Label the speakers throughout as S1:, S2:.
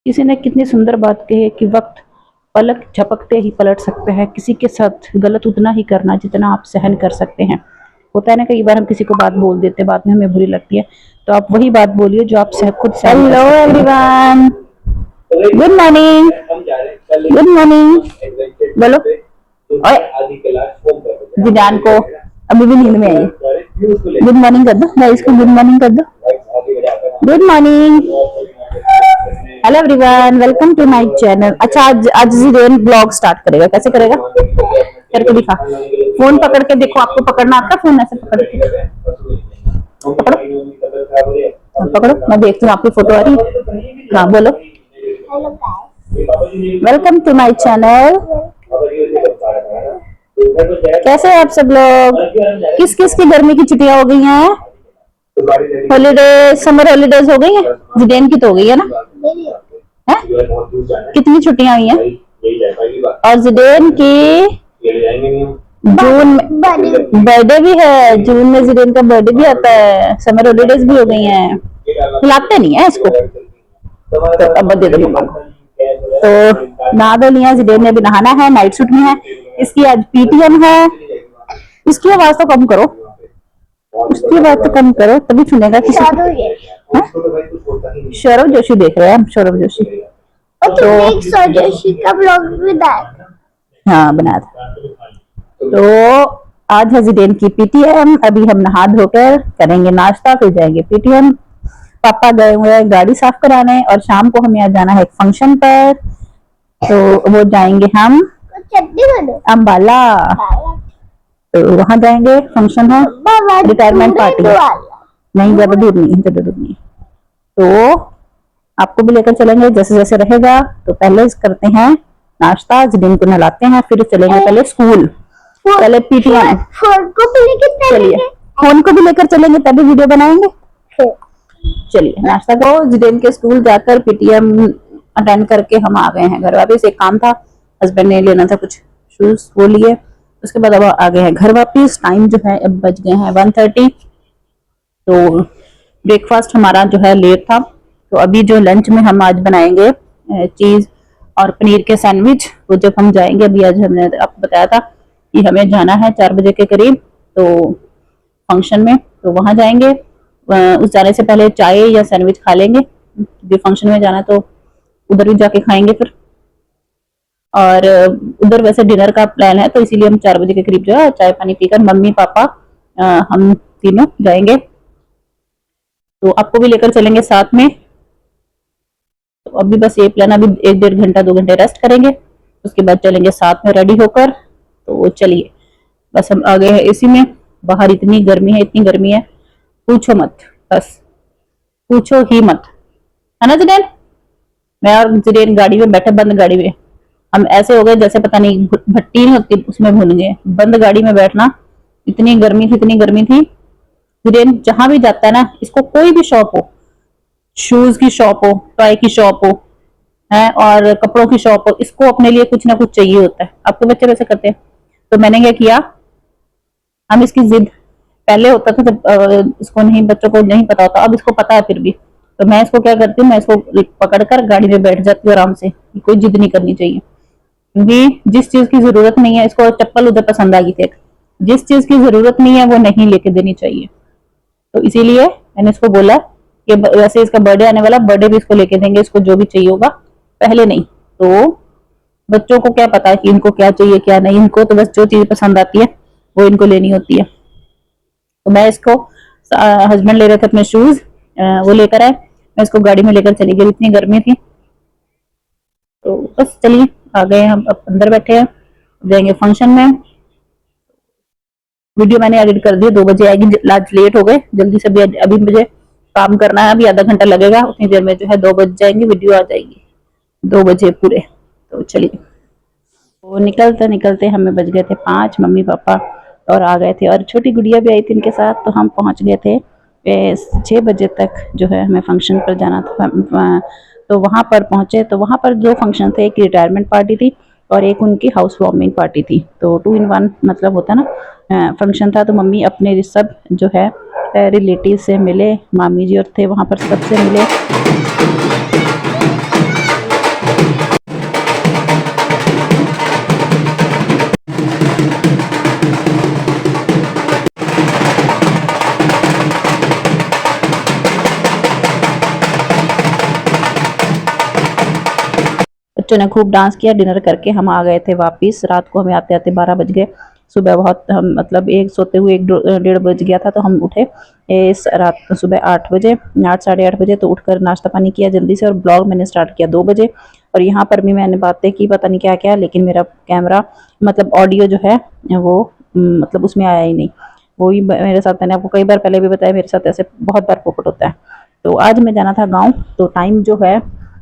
S1: किसी ने कितनी सुंदर बात कही है कि वक्त पलक झपकते ही पलट सकते हैं। किसी के साथ गलत उतना ही करना जितना आप सहन कर सकते हैं। होता है ना, कई बार हम किसी को बात बोल देते हैं, बाद में हमें बुरी लगती है, तो आप वही बात बोलिए जो आप खुद सहन कर सकते हैं। Hello everyone, good morning, good morning बोलो। ओए जिदान को अभी भी नींद में आई है। गुड मॉर्निंग कर दो गाइस को, गुड मॉर्निंग कर दो। Good morning, hello everyone, welcome to my channel. अच्छा, आज जिदेन ब्लॉग स्टार्ट करेगा। कैसे करेगा करके दिखा। फोन पकड़ के देखो, आपको पकड़ना आता है फोन? ऐसे पकड़ के पकड़ो, पकड़ो, मैं देखती हूँ आपकी फोटो आ रही है। हाँ बोलो, वेलकम टू माय चैनल। कैसे हैं आप सब लोग? किस किस की गर्मी की छुट्टियां हो गई हैं? हॉलीडे, समर हॉलीडेज हो गई है? जिदेन की तो हो गई है ना? है? कितनी छुट्टियां हुई हैं? और जिदेन की जून में बर्थडे भी है। जून में जिदेन का बर्थडे भी आता है। समर हॉलीडेज भी हो गई हैं। खिलाते नहीं है इसको, तो अब दे दो मम्मा को। तो नहा धो लिया, जिदेन ने भी नहाना है, नाइट सूट में है। इसकी आज पीटीएम है। इसकी आवाज तो कम करो, उसकी बात तो कम करो, तभी सुनेगा किसी को। सौरभ जोशी देख रहे हैं हम, सौरभ जोशी। तो सौरभ जोशी का ब्लॉग भी हाँ बना था। तो आज है जिदेन की पीटीएम। अभी हम नहा धोकर करेंगे नाश्ता, फिर जाएंगे पीटीएम। पापा गए हुए हैं गाड़ी साफ कराने, और शाम को हमें आज जाना है एक फंक्शन पर, तो वो जाएंगे हम अम्बाला। तो वहां जाएंगे, फंक्शन है, रिटायरमेंट पार्टी। नहीं, ज्यादा दूर नहीं, ज्यादा दूर नहीं। तो आपको भी लेकर चलेंगे जैसे जैसे रहेगा। तो पहले करते हैं नाश्ता, जिदेन को नहलाते हैं, फिर चलेंगे पहले स्कूल, पहले पीटीएम। चलिए, फोन को भी लेकर चलेंगे, तभी वीडियो बनाएंगे। चलिए नाश्ता करो। जिदेन के स्कूल जाकर पीटीएम अटेंड करके हम आ गए हैं घर वापस। एक काम था, हस्बैंड ने लेना था कुछ शूज, वो लिए। उसके बाद अब आ गए हैं घर वापस। टाइम जो है अब बज गए हैं 1:30। तो ब्रेकफास्ट हमारा जो है लेट था, तो अभी जो लंच में हम आज बनाएंगे चीज और पनीर के सैंडविच। वो जब हम जाएंगे, अभी आज हमने आपको बताया था कि हमें जाना है 4 बजे के करीब तो फंक्शन में, तो वहां जाएंगे। उस जाने से पहले चाय या सैंडविच खा लेंगे, जो फंक्शन में जाना है तो उधर भी जाके खाएंगे फिर। और उधर वैसे डिनर का प्लान है, तो इसीलिए हम 4 बजे के करीब जो है चाय पानी पीकर मम्मी पापा हम तीनों जाएंगे। तो आपको भी लेकर चलेंगे साथ में। तो अभी बस ये प्लान, अभी 1-1.5 घंटा 2 घंटे रेस्ट करेंगे, उसके बाद चलेंगे साथ में रेडी होकर। तो चलिए, बस हम आ गए हैं एसी में। बाहर इतनी गर्मी है, इतनी गर्मी है, पूछो मत, बस पूछो ही मत, है ना जिदेन? मैं और जिदेन गाड़ी में बैठे, बंद गाड़ी में। हम ऐसे हो गए जैसे पता नहीं भट्टी नहीं होती उसमें भून गए। बंद गाड़ी में बैठना, इतनी गर्मी थी, इतनी गर्मी थी। जिदेन जहां भी जाता है ना, इसको कोई भी शॉप हो, शूज की शॉप हो, टॉय की शॉप हो, है और कपड़ों की शॉप हो, इसको अपने लिए कुछ ना कुछ चाहिए होता है। आपके बच्चे वैसे करते हैं। तो मैंने क्या किया, हम इसकी जिद, पहले होता था जब इसको नहीं, बच्चों को नहीं पता होता, अब इसको पता है फिर भी। तो मैं इसको क्या करती हूँ, मैं इसको पकड़कर गाड़ी में बैठ जाती हूँ आराम से। कोई जिद नहीं करनी चाहिए, क्योंकि जिस चीज की जरूरत नहीं है, इसको चप्पल उधर पसंद आ गई थी, जिस चीज की जरूरत नहीं है वो नहीं लेके देनी चाहिए। तो इसीलिए मैंने इसको बोला कि वैसे इसका बर्थडे आने वाला, बर्थडे भी इसको लेके देंगे, इसको जो भी चाहिए होगा, पहले नहीं। तो बच्चों को क्या पता है कि इनको क्या चाहिए क्या नहीं, इनको तो बस जो चीज पसंद आती है वो इनको लेनी होती है। तो मैं इसको, हस्बैंड ले रहे थे अपने शूज, वो लेकर आए, मैं इसको गाड़ी में लेकर चली गई, इतनी गर्मी थी। तो बस चलिए, आ गए हम, अब अंदर बैठे हैं, जाएंगे फंक्शन में। वीडियो मैंने एडिट कर दी, 2 बजे आएगी, आज लेट हो गए जल्दी से। अभी मुझे काम करना है, अभी आधा घंटा लगेगा, उतनी देर में जो है 2 बज जाएंगे, वीडियो आ जाएगी 2 बजे पूरे। तो चलिए, तो निकलते निकलते हमें बज गए थे 5, मम्मी पापा और आ गए थे, और छोटी गुड़िया भी आई थी इनके साथ। तो हम पहुंच गए थे 6 बजे तक जो है हमें फंक्शन पर जाना था। तो वहां पर पहुंचे, तो वहां पर 2 फंक्शन थे, एक रिटायरमेंट पार्टी थी और एक उनकी हाउस वार्मिंग पार्टी थी। तो 2 in 1 मतलब होता ना, फंक्शन था। तो मम्मी अपने सब जो है रिलेटिव से मिले, मामी जी और थे वहां पर, सबसे मिले। बच्चों ने खूब डांस किया। डिनर करके हम आ गए थे वापस। रात को हमें आते आते 12 बज गए। सुबह बहुत हम मतलब एक सोते हुए 1 डेढ़ बज गया था, तो हम उठे रात सुबह 8 बजे, 8 साढ़े 8 बजे। तो उठकर नाश्ता पानी किया जल्दी से, और ब्लॉग मैंने स्टार्ट किया 2 बजे। और यहाँ पर भी मैंने बातें की पता नहीं क्या क्या, लेकिन मेरा कैमरा मतलब ऑडियो जो है वो मतलब उसमें आया ही नहीं। वो ही मेरे साथ, मैंने आपको कई बार पहले भी बताया, मेरे साथ ऐसे बहुत बार पोपट होता है। तो आज मैं जाना था गाँव, तो टाइम जो है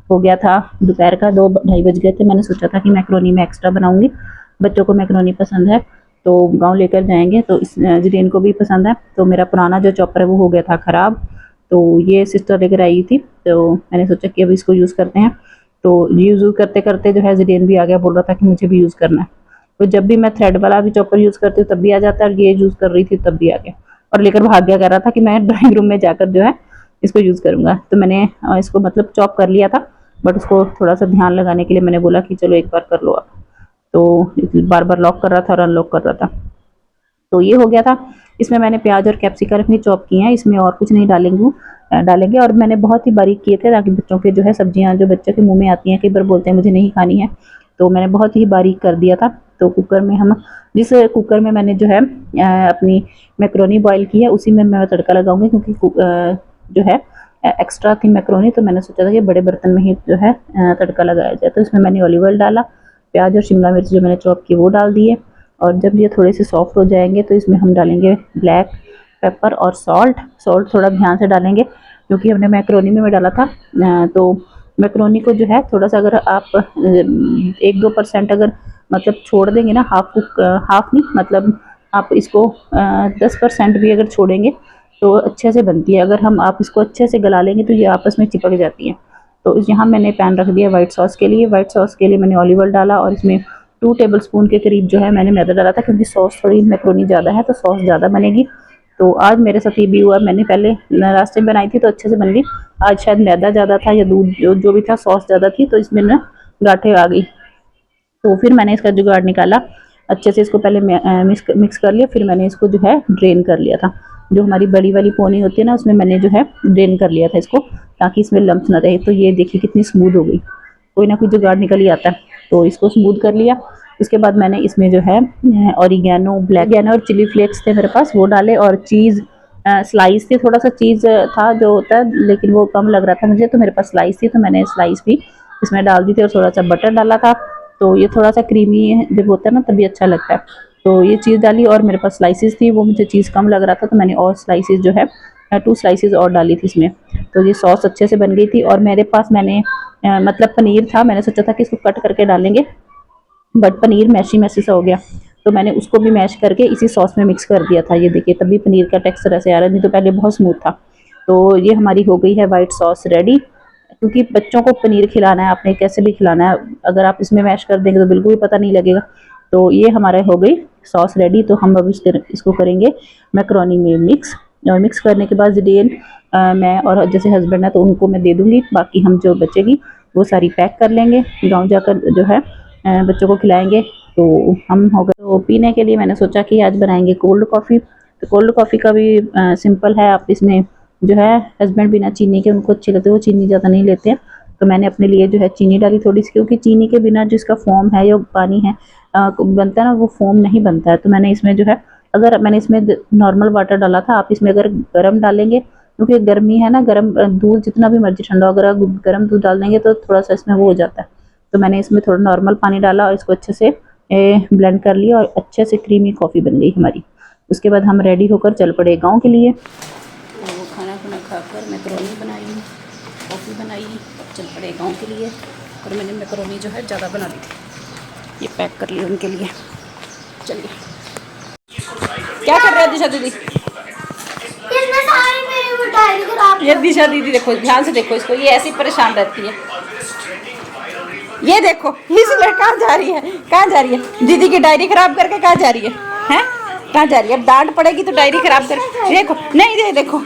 S1: हो गया था दोपहर का 2 ढाई बज गए थे। मैंने सोचा था कि मैक्रोनी में एक्स्ट्रा बनाऊंगी, बच्चों को मैक्रोनी पसंद है तो गांव लेकर जाएंगे। तो इस जिदेन को भी पसंद है। तो मेरा पुराना जो चॉपर है वो हो गया था ख़राब, तो ये सिस्टर लेकर आई थी, तो मैंने सोचा कि अब इसको यूज़ करते हैं। तो यूज़ करते करते जो है जिदेन भी आ गया, बोल रहा था कि मुझे भी यूज़ करना है। तो जब भी मैं थ्रेड वाला भी चॉपर यूज़ करती हूँ तब भी आ जाता है, और ये यूज़ कर रही थी तब भी आ गया, और लेकर भाग गया, कह रहा था कि मैं ड्राइंग रूम में जाकर जो है इसको यूज़ करूँगा। तो मैंने इसको मतलब चॉप कर लिया था, बट उसको थोड़ा सा ध्यान लगाने के लिए मैंने बोला कि चलो एक बार कर लो आप। तो बार बार लॉक कर रहा था और अनलॉक कर रहा था। तो ये हो गया था। इसमें मैंने प्याज और कैप्सिकम भी चॉप किए हैं, इसमें और कुछ नहीं डालेंगे। और मैंने बहुत ही बारीक किए थे, ताकि बच्चों के जो है सब्जियां जो बच्चों के मुंह में आती हैं, कई बार बोलते हैं मुझे नहीं खानी है, तो मैंने बहुत ही बारीक कर दिया था। तो कुकर में जिस कुकर में मैंने जो है अपनी मैक्रोनी बॉईल की है, उसी में मैं तड़का लगाऊंगी, क्योंकि जो है एक्स्ट्रा थी मैक्रोनी, तो मैंने सोचा था कि बड़े बर्तन में ही जो है तड़का लगाया जाए। तो इसमें मैंने ऑलिव ऑयल डाला, प्याज और शिमला मिर्च जो मैंने चॉप की वो डाल दिए, और जब ये थोड़े से सॉफ्ट हो जाएंगे तो इसमें हम डालेंगे ब्लैक पेपर और सॉल्ट थोड़ा ध्यान से डालेंगे, क्योंकि हमने मैक्रोनी में डाला था। तो मैक्रोनी को जो है थोड़ा सा अगर आप 1-2% अगर मतलब छोड़ देंगे ना, हाफ नहीं मतलब आप इसको 10% भी अगर छोड़ेंगे तो अच्छे से बनती है। अगर आप इसको अच्छे से गला लेंगे तो ये आपस में चिपक जाती है। तो यहाँ मैंने पैन रख दिया वाइट सॉस के लिए। वाइट सॉस के लिए मैंने ऑलिव ऑयल डाला, और इसमें 2 टेबलस्पून के करीब जो है मैंने मैदा डाला था, क्योंकि सॉस थोड़ी मैक्रोनी ज़्यादा है तो सॉस ज़्यादा बनेगी। तो आज मेरे साथ ये भी हुआ, मैंने पहले लास्ट टाइम बनाई थी तो अच्छे से बन गई। आज शायद मैदा ज़्यादा था या दूध जो भी था, सॉस ज़्यादा थी, तो इसमें ना गांठें आ गई। तो फिर मैंने इसका जुगाड़ निकाला, अच्छे से इसको पहले मिक्स कर लिया, फिर मैंने इसको जो है ड्रेन कर लिया था। जो हमारी बड़ी वाली पोनी होती है ना, उसमें मैंने जो है ड्रेन कर लिया था इसको, ताकि इसमें लम्स ना रहे। तो ये देखिए कितनी स्मूथ हो गई, कोई ना कोई जुगाड़ निकल ही आता है। तो इसको स्मूथ कर लिया। उसके बाद मैंने इसमें जो है ऑरिगेनो, ब्लैक गैनो और चिली फ्लेक्स थे मेरे पास, वो डाले, और चीज़ स्लाइस थी, थोड़ा सा चीज़ था जो होता है, लेकिन वो कम लग रहा था मुझे, तो मेरे पास स्लाइस थी, तो मैंने स्लाइस भी इसमें डाल दी थी, और थोड़ा सा बटर डाला था। तो ये थोड़ा सा क्रीमी जब होता है ना तभी अच्छा लगता है। तो ये चीज़ डाली, और मेरे पास स्लाइसिस थी, वो मुझे चीज़ कम लग रहा था, तो मैंने और स्लाइसिस जो है 2 स्लाइसिस और डाली थी इसमें। तो ये सॉस अच्छे से बन गई थी। और मेरे पास मैंने मतलब पनीर था, मैंने सोचा था कि इसको कट करके डालेंगे, बट पनीर मैशी सा हो गया, तो मैंने उसको भी मैश करके इसी सॉस में मिक्स कर दिया था। ये देखिए तभी पनीर का टेक्सचर ऐसे आ रहा है, नहीं तो पहले बहुत स्मूथ था। तो ये हमारी हो गई है वाइट सॉस रेडी, क्योंकि बच्चों को पनीर खिलाना है, आपने कैसे भी खिलाना है, अगर आप इसमें मैश कर देंगे तो बिल्कुल भी पता नहीं लगेगा। तो ये हमारे हो गई सॉस रेडी। तो हम अब इसको करेंगे मैक्रोनी में मिक्स, और मिक्स करने के बाद जिडेन मैं और जैसे हस्बैंड है तो उनको मैं दे दूँगी, बाकी हम जो बचेगी वो सारी पैक कर लेंगे, गाँव जाकर जो है बच्चों को खिलाएंगे। तो हम हो गए। तो पीने के लिए मैंने सोचा कि आज बनाएंगे कोल्ड कॉफ़ी। तो कोल्ड कॉफ़ी का भी सिंपल है, आप इसमें जो है हस्बैंड बिना चीनी के उनको अच्छी लगती है, वो चीनी ज़्यादा नहीं लेते हैं, तो मैंने अपने लिए जो है चीनी डाली थोड़ी सी, क्योंकि चीनी के बिना जो इसका फॉर्म है, जो पानी है बनता है ना, वो फॉर्म नहीं बनता है। तो मैंने इसमें जो है, अगर मैंने इसमें नॉर्मल वाटर डाला था, आप इसमें अगर गर्म डालेंगे, क्योंकि गर्मी है ना, गर्म दूध जितना भी मर्जी ठंडा, अगर आप गर्म दूध डाल देंगे तो थोड़ा सा इसमें वो हो जाता है। तो मैंने इसमें थोड़ा नॉर्मल पानी डाला और इसको अच्छे से ब्लेंड कर लिया, और अच्छे से क्रीमी कॉफ़ी बन गई हमारी। उसके बाद हम रेडी होकर चल पड़े गाँव के लिए। तो खाना खाकर मैक्रोनी बनाई, कॉफ़ी बनाई, चल पड़े गाँव के लिए। और मैंने मैक्रोनी जो है ज़्यादा बना दी थी, ये पैक कर ली उनके लिए। चलिए, क्या कर रहे हैं दिशा दीदी? ये दिशा दीदी देखो, ध्यान से देखो इसको, ये ऐसी परेशान रहती है। ये देखो इसलिए कहाँ जा रही है, कहाँ जा रही है? दीदी की डायरी खराब करके कहाँ जा रही है? हैं? कहाँ जा रही है? अब डांट पड़ेगी तो डायरी खराब कर, देखो नहीं, ये देखो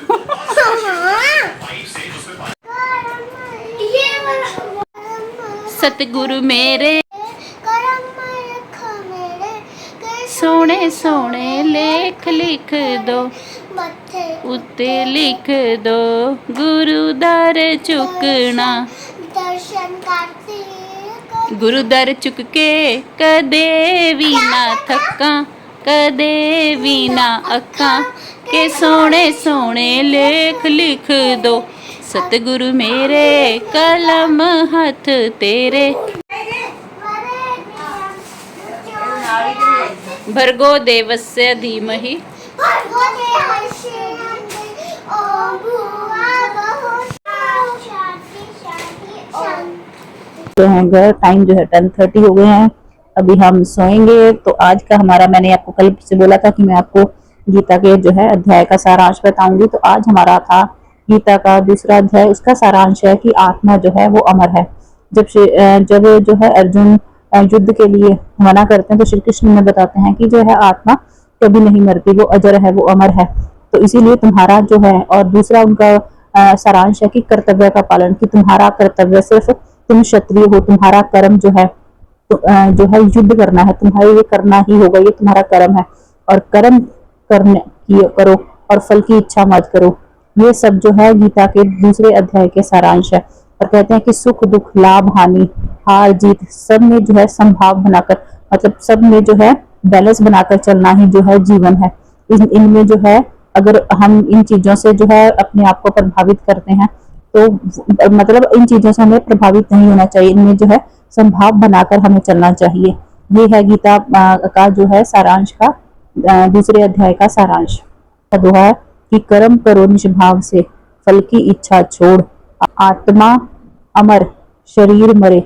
S1: सतगुरु मेरे सोने सोने लेख लिख दो, उत्ते लिख दो गुरु दर चुकना, दर्शन करते गुरु दर चुक के कदे भी ना थका, कदे भी ना अक्का, के सोने सोने लेख लिख दो सतगुरु मेरे कलम हथ तेरे। भर्गो देवस्य धीमहि तो हैं घर, टाइम जो है 10:30 हो गए हैं, अभी हम सोएंगे। तो आज का हमारा, मैंने आपको कल से बोला था कि मैं आपको गीता के जो है अध्याय का सारांश बताऊंगी। तो आज हमारा था गीता का दूसरा अध्याय, उसका सारांश है कि आत्मा जो है वो अमर है। जब जो है अर्जुन युद्ध के लिए मना करते हैं तो श्री कृष्ण ने बताते हैं कि जो है आत्मा कभी नहीं मरती, वो अजर है, वो अमर है। तो इसीलिए तुम्हारा जो है, और दूसरा उनका सारांश है कि कर्तव्य का पालन, कि तुम्हारा कर्तव्य सिर्फ, तुम क्षत्रिय हो, तुम्हारा कर्म जो है जो है युद्ध करना है, तुम्हारे ये करना ही होगा, ये तुम्हारा कर्म है। और कर्म करने करो और फल की इच्छा मत करो। ये सब जो है गीता के दूसरे अध्याय के सारांश है। और कहते हैं कि सुख दुख लाभ हानि हार जीत सब में जो है संभाव बनाकर, मतलब सब में जो है बैलेंस बनाकर चलना ही जो है जीवन है। इनमें जो है अगर हम इन चीजों से जो है अपने आप को प्रभावित करते हैं तो मतलब इन चीजों से हमें प्रभावित नहीं होना चाहिए, इनमें जो है संभाव बनाकर हमें चलना चाहिए। ये है गीता का जो है सारांश का दूसरे अध्याय का सारांश। दोहा है कि कर्म करो निष्भाव से, फल की इच्छा छोड़, आत्मा अमर शरीर मरे,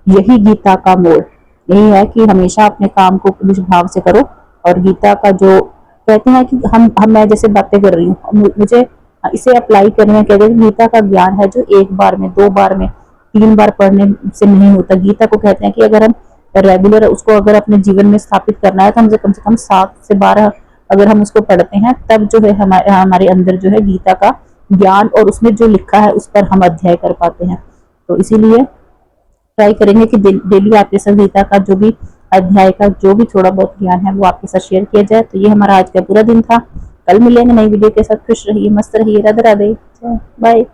S1: यही गीता का मोड़। यही है कि हमेशा अपने काम को निष्भाव से करो। और गीता का जो कहते हैं कि हम मैं जैसे बातें कर रही हूँ, मुझे इसे अप्लाई करने में कहते हैं गीता का ज्ञान है जो एक बार में, दो बार में, 3 बार पढ़ने से नहीं होता। गीता को कहते हैं कि अगर हम रेगुलर उसको अगर अपने जीवन में स्थापित करना है तो हमसे कम से कम 7 से 12 अगर हम उसको पढ़ते हैं तब जो है हमारे अंदर जो है गीता का ज्ञान और उसमें जो लिखा है उस पर हम अध्ययन कर पाते हैं। तो इसीलिए ट्राई करेंगे कि डेली आपके साथ गीता का जो भी अध्याय का जो भी थोड़ा बहुत ज्ञान है वो आपके साथ शेयर किया जाए। तो ये हमारा आज का पूरा दिन था। कल मिलेंगे नई वीडियो के साथ। खुश रहिए, मस्त रहिए, राधे राधे, बाय।